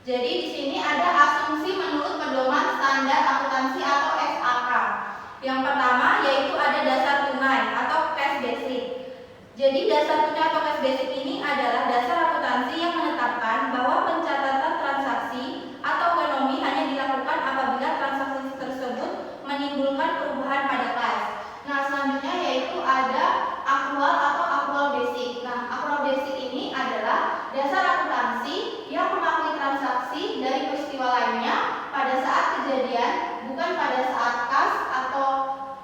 Jadi di sini ada asumsi menurut pedoman standar akuntansi atau SAK. Yang pertama yaitu ada dasar tunai atau cash basic. Jadi dasar tunai atau cash basic ini adalah dasar akuntansi yang menetapkan bahwa pencatatan transaksi atau ekonomi hanya dilakukan apabila transaksi tersebut menimbulkan perubahan pada kas. Nah, selanjutnya yaitu ada akrual atau akrual basic. Nah, akrual basic ini adalah dasar akuntansi yang mengakui transaksi dari peristiwa lainnya pada saat kejadian, bukan pada saat kas atau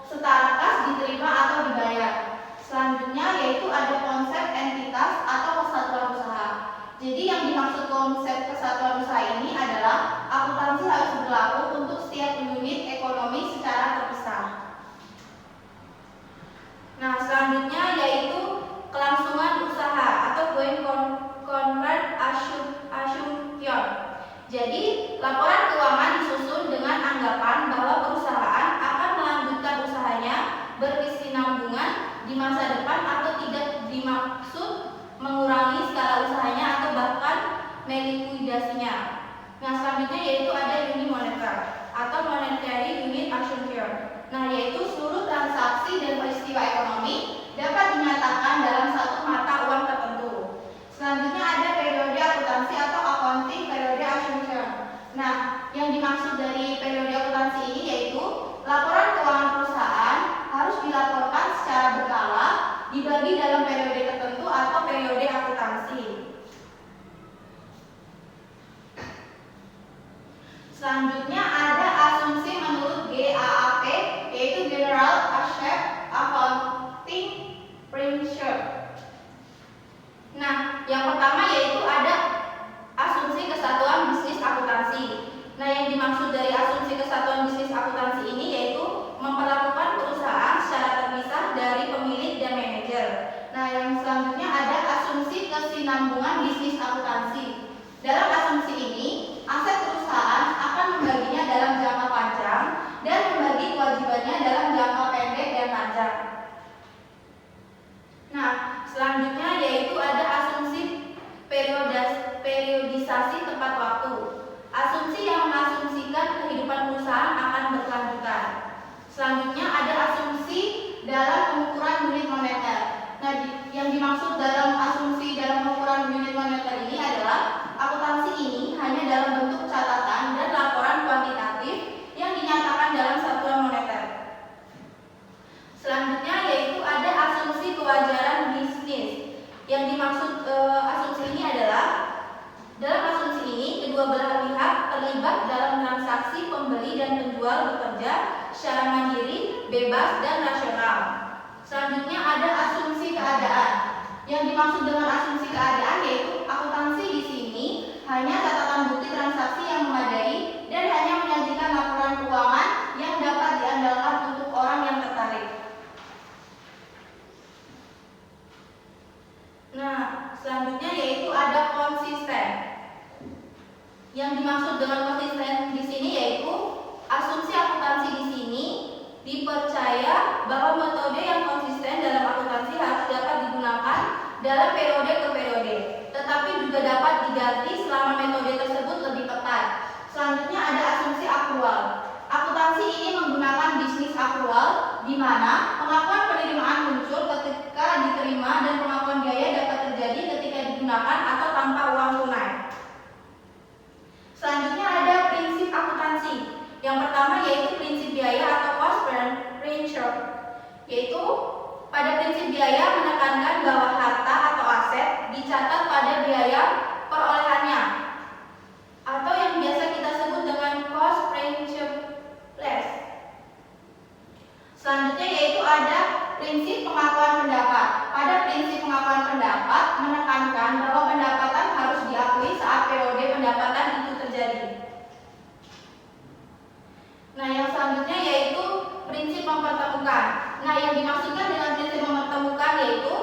setara kas diterima atau dibayar. Selanjutnya yaitu ada konsep entitas atau kesatuan usaha. Jadi yang dimaksud konsep kesatuan usaha ini adalah akuntansi harus berlaku untuk setiap unit ekonomi secara terpisah. Nah, selanjutnya yaitu kelangsungan usaha atau going concern assumption. Jadi, laporan keuangan disusun dengan anggapan bahwa perusahaan akan melanjutkan usahanya berkesinambungan di masa depan atau tidak dimaksud mengurangi skala usahanya atau bahkan melikuidasinya. Nah, selanjutnya yaitu ada unit moneter atau monetary unit assumption. Nah, yaitu seluruh transaksi dan peristiwa ekonomi dapat dinyatakan dalam satu mata uang tertentu. Selanjutnya ada periode akuntansi atau accounting periode assumption. Nah, yang dimaksud dari periode akuntansi ini yaitu laporan keuangan perusahaan harus dilaporkan secara berkala dibagi dalam periode tertentu atau periode akuntansi. Selanjutnya ada asumsi menurut GAAP yaitu General Accounting Principle. Nah, yang pertama yaitu ada asumsi kesatuan bisnis akuntansi. Nah, yang dimaksud dari asumsi kesatuan bisnis akuntansi ini yaitu memperlakukan perusahaan secara terpisah dari pemilik dan manajer. Nah, yang selanjutnya ada asumsi kesinambungan bisnis akuntansi. Dalam asumsi ini, aset perusahaan akan membaginya dalam jangka panjang dan membagi kewajibannya dalam jangka pendek dan panjang. Nah, selanjutnya yaitu ada asumsi periodisasi tepat waktu. Asumsi yang mengasumsikan kehidupan perusahaan akan berkelanjutan. Selanjutnya ada asumsi dalam pengukuran unit moneter. Nah, yang dimaksud dalam asumsi dalam pengukuran unit moneter ini adalah akuntansi ini hanya dalam bentuk catatan dan laporan kuantitatif yang dinyatakan dalam satuan moneter. Selanjutnya yaitu ada asumsi kewajaran bisnis. Yang dimaksud asumsi ini adalah dalam asumsi ini kedua belah pihak terlibat dalam transaksi pembeli dan penjual bekerja secara mandiri, bebas dan rasional. Selanjutnya ada asumsi keadaan. Yang dimaksud dengan asumsi keadaan yaitu akuntansi di sini hanya catatan bukti transaksi yang memadai dan hanya menyajikan laporan keuangan yang dapat diandalkan untuk orang yang tertarik. Nah, selanjutnya yaitu ada konsisten. Yang dimaksud dengan konsisten di sini yaitu asumsi akuntansi di sini dipercaya bahwa metode yang konsisten dalam akuntansi harus dapat digunakan dalam periode ke periode, tetapi juga dapat diganti selama metode tersebut lebih tepat. Selanjutnya ada asumsi akrual. Akuntansi ini menggunakan bisnis akrual di mana pengakuan penerimaan muncul ketika diterima dan pengakuan biaya dapat terjadi ketika digunakan atau tanpa uang tunai. Selanjutnya ada prinsip akuntansi. Yang pertama yaitu prinsip biaya atau cost principle, yaitu pada prinsip biaya menekankan bahwa harta atau aset dicatat pada biaya perolehannya atau yang biasa kita sebut dengan cost principle. Selanjutnya yaitu ada prinsip pengakuan pendapat. Pada prinsip pengakuan pendapat menekankan bahwa pendapatan harus diakui saat periode pendapatan itu terjadi. Nah, yang selanjutnya yaitu prinsip mempertemukan. Nah, yang dimaksudkan dengan prinsip mempertemukan yaitu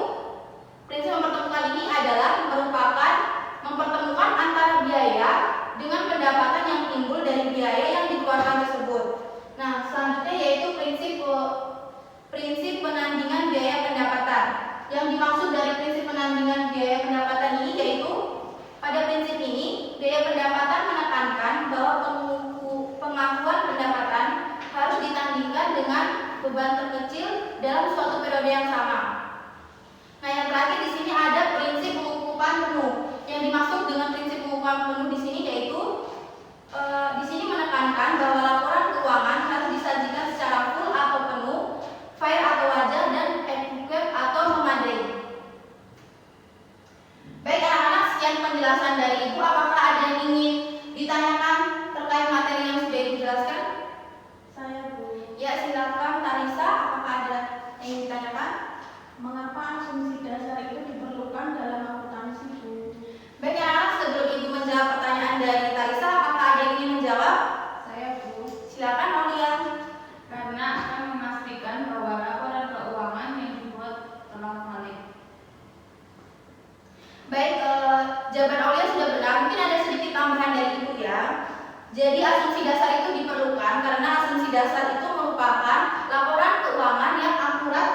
prinsip mempertemukan ini adalah merupakan mempertemukan antara biaya dengan pendapatan yang timbul dari biaya yang dikeluarkan tersebut. Nah, selanjutnya yaitu prinsip penandingan biaya pendapatan. Yang dimaksud dari prinsip penandingan biaya pendapatan ini yaitu pada prinsip ini biaya pendapatan beban terkecil dalam suatu periode yang sama. Nah, yang terakhir di sini ada prinsip pengukuhan penuh. Yang dimaksud dengan prinsip pengukuhan penuh di sini yaitu di sini menekankan bahwa laporan keuangan harus disajikan secara full atau penuh, fair atau wajar, dan adequate atau memadai. Baik anak-anak, sekian penjelasan dari Ibu. Apakah ada yang ingin ditanyakan terkait materi yang sudah dijelaskan? Saya, Bu. Ya, silakan Tarisa. Apakah ada yang ingin ditanyakan? Mengapa asumsi dasar itu diperlukan dalam akuntansi, Bu? Baik anak-anak, sebelum Ibu menjawab pertanyaan dari Tarisa, apakah ada yang ingin menjawab? Saya, Bu. Silakan Aulia. Karena akan memastikan bahwa laporan keuangan yang dibuat telah valid. Baik, jawaban Aulia sudah benar. Mungkin ada sedikit tambahan dari Ibu ya. Jadi asumsi dasar itu diperlukan karena asumsi dasar itu merupakan laporan keuangan yang akurat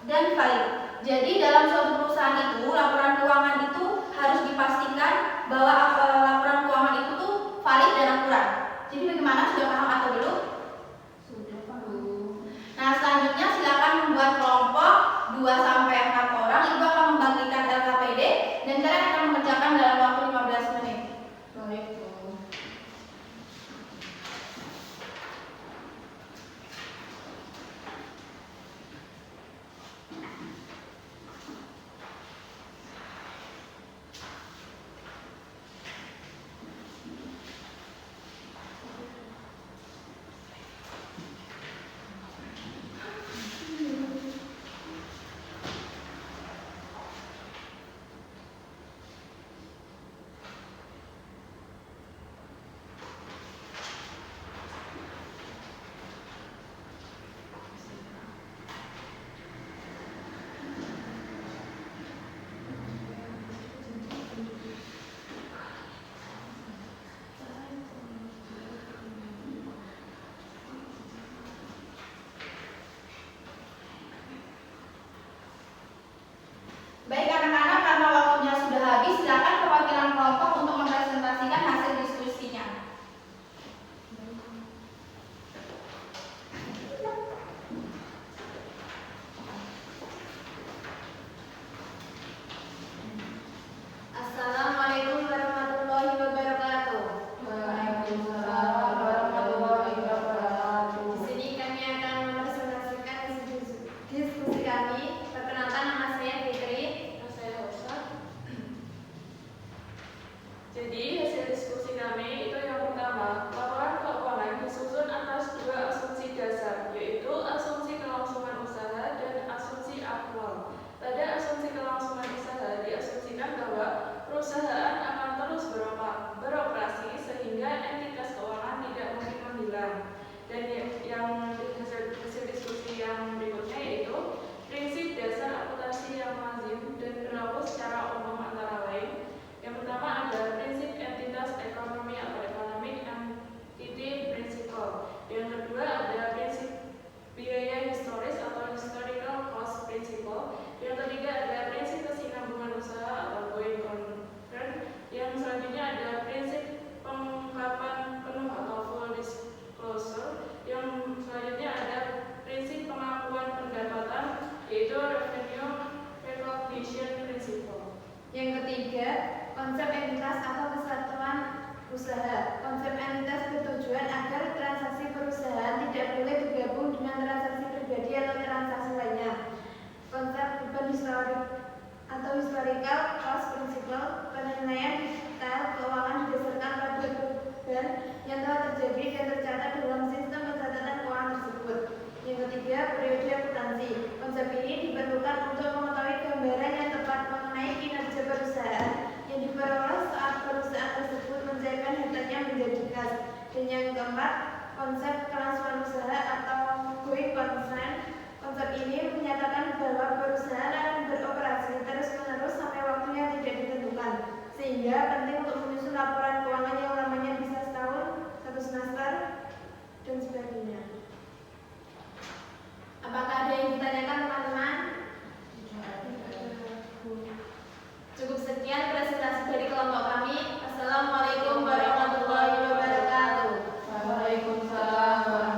dan valid. Jadi dalam suatu perusahaan itu laporan keuangan itu harus dipastikan bahwa laporan keuangan itu tuh valid dan akurat. Jadi bagaimana, sudah paham atau belum? Sudah, Bu. Nah, selanjutnya silakan membuat kelompok 2-4 orang. Ibu akan membagikan LKPD dan kalian akan mengerjakan dalam waktu 15 menit. Baik, Bu. Baik anak-anak, karena waktunya sudah habis, silakan perwakilan kelompok untuk mempresentasikan hasil diskusinya. Assalamualaikum warahmatullahi wabarakatuh. Waalaikumsalam warahmatullahi wabarakatuh. Di sini kami akan mempresentasikan diskusi kami. Perkenalkan, nama saya Fitri. Saya Rosa. Jadi hasil diskusi kami itu yang pertama, laporan keuangan disusun atas 2 asumsi dasar, yaitu asumsi kelangsungan usaha dan asumsi aktual. Pada asumsi kelangsungan usaha diasumsikan bahwa perusahaan akan terus beroperasi sehingga entitas keuangan tidak mungkin menghilang. Dan yang hasil diskusi yang berikutnya yaitu prinsip dasar akuntansi yang lazim dan berlaku secara umum antara lain. Yang pertama ada prinsip entitas ekonomi atau economic entity principle. Yang kedua ada prinsip biaya historis atau historical cost principle. Yang ketiga ada prinsip kesinambungan usaha atau going concern. Yang selanjutnya ada prinsip pengungkapan penuh atau full disclosure. Yang selanjutnya ada prinsip pengakuan pendapatan yaitu revenue recognition principle. Yang ketiga, konsep entitas atau kesatuan usaha. Konsep entitas bertujuan agar transaksi perusahaan tidak boleh bergabung dengan transaksi pribadi atau transaksi lainnya. Konsep beban historik atau historical cost principle. Penilaian detail keuangan didasarkan pada beban yang telah terjadi dan tercatat dalam sistem pencatatan keuangan tersebut. Yang ketiga, periode akuntansi. Konsep ini diperlukan untuk mengetahui gambaran yang tepat mengenai kinerja perusahaan yang diperoleh saat perusahaan tersebut mencairkan hartanya menjadi kas. Dan yang keempat, konsep kelangsungan usaha atau going concern. Konsep ini menyatakan bahwa perusahaan akan beroperasi terus-menerus sampai waktu yang tidak ditentukan, sehingga penting untuk menyusun laporan keuangan yang lamanya bisa setahun, 1 semester, dan sebagainya. Apakah ada yang ditanyakan teman-teman? Cukup sekian presentasi dari kelompok kami. Assalamualaikum warahmatullahi wabarakatuh. Waalaikumsalam.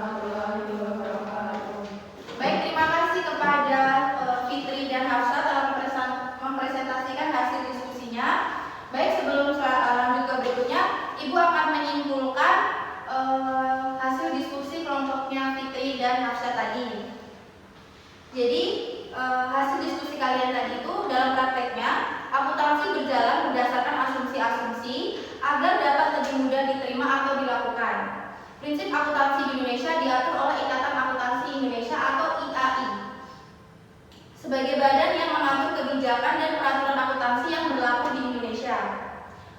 sebagai badan yang mengatur kebijakan dan peraturan akuntansi yang berlaku di Indonesia.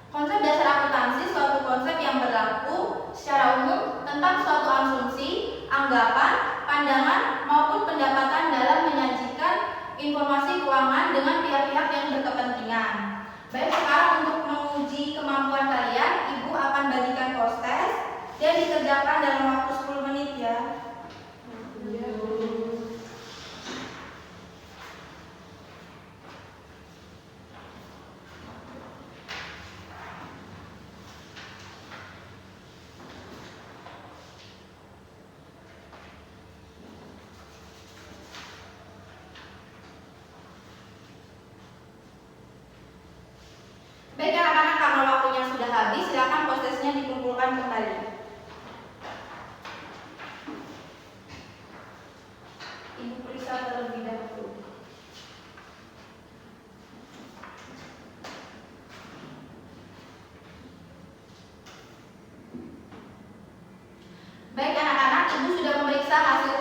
Konsep dasar akuntansi suatu konsep yang berlaku secara umum tentang suatu asumsi, anggapan, pandangan, maupun pendapatan dalam menyajikan informasi keuangan dengan pihak-pihak yang berkepentingan. Baik, sekarang untuk menguji kemampuan kalian, Ibu akan bagikan post test dan dikerjakan dalam waktu 10 menit ya. Baik anak-anak, karena waktunya sudah habis, silakan post testnya dikumpulkan kembali. Ibu periksa terlebih dahulu. Baik anak-anak, Ibu sudah memeriksa hasil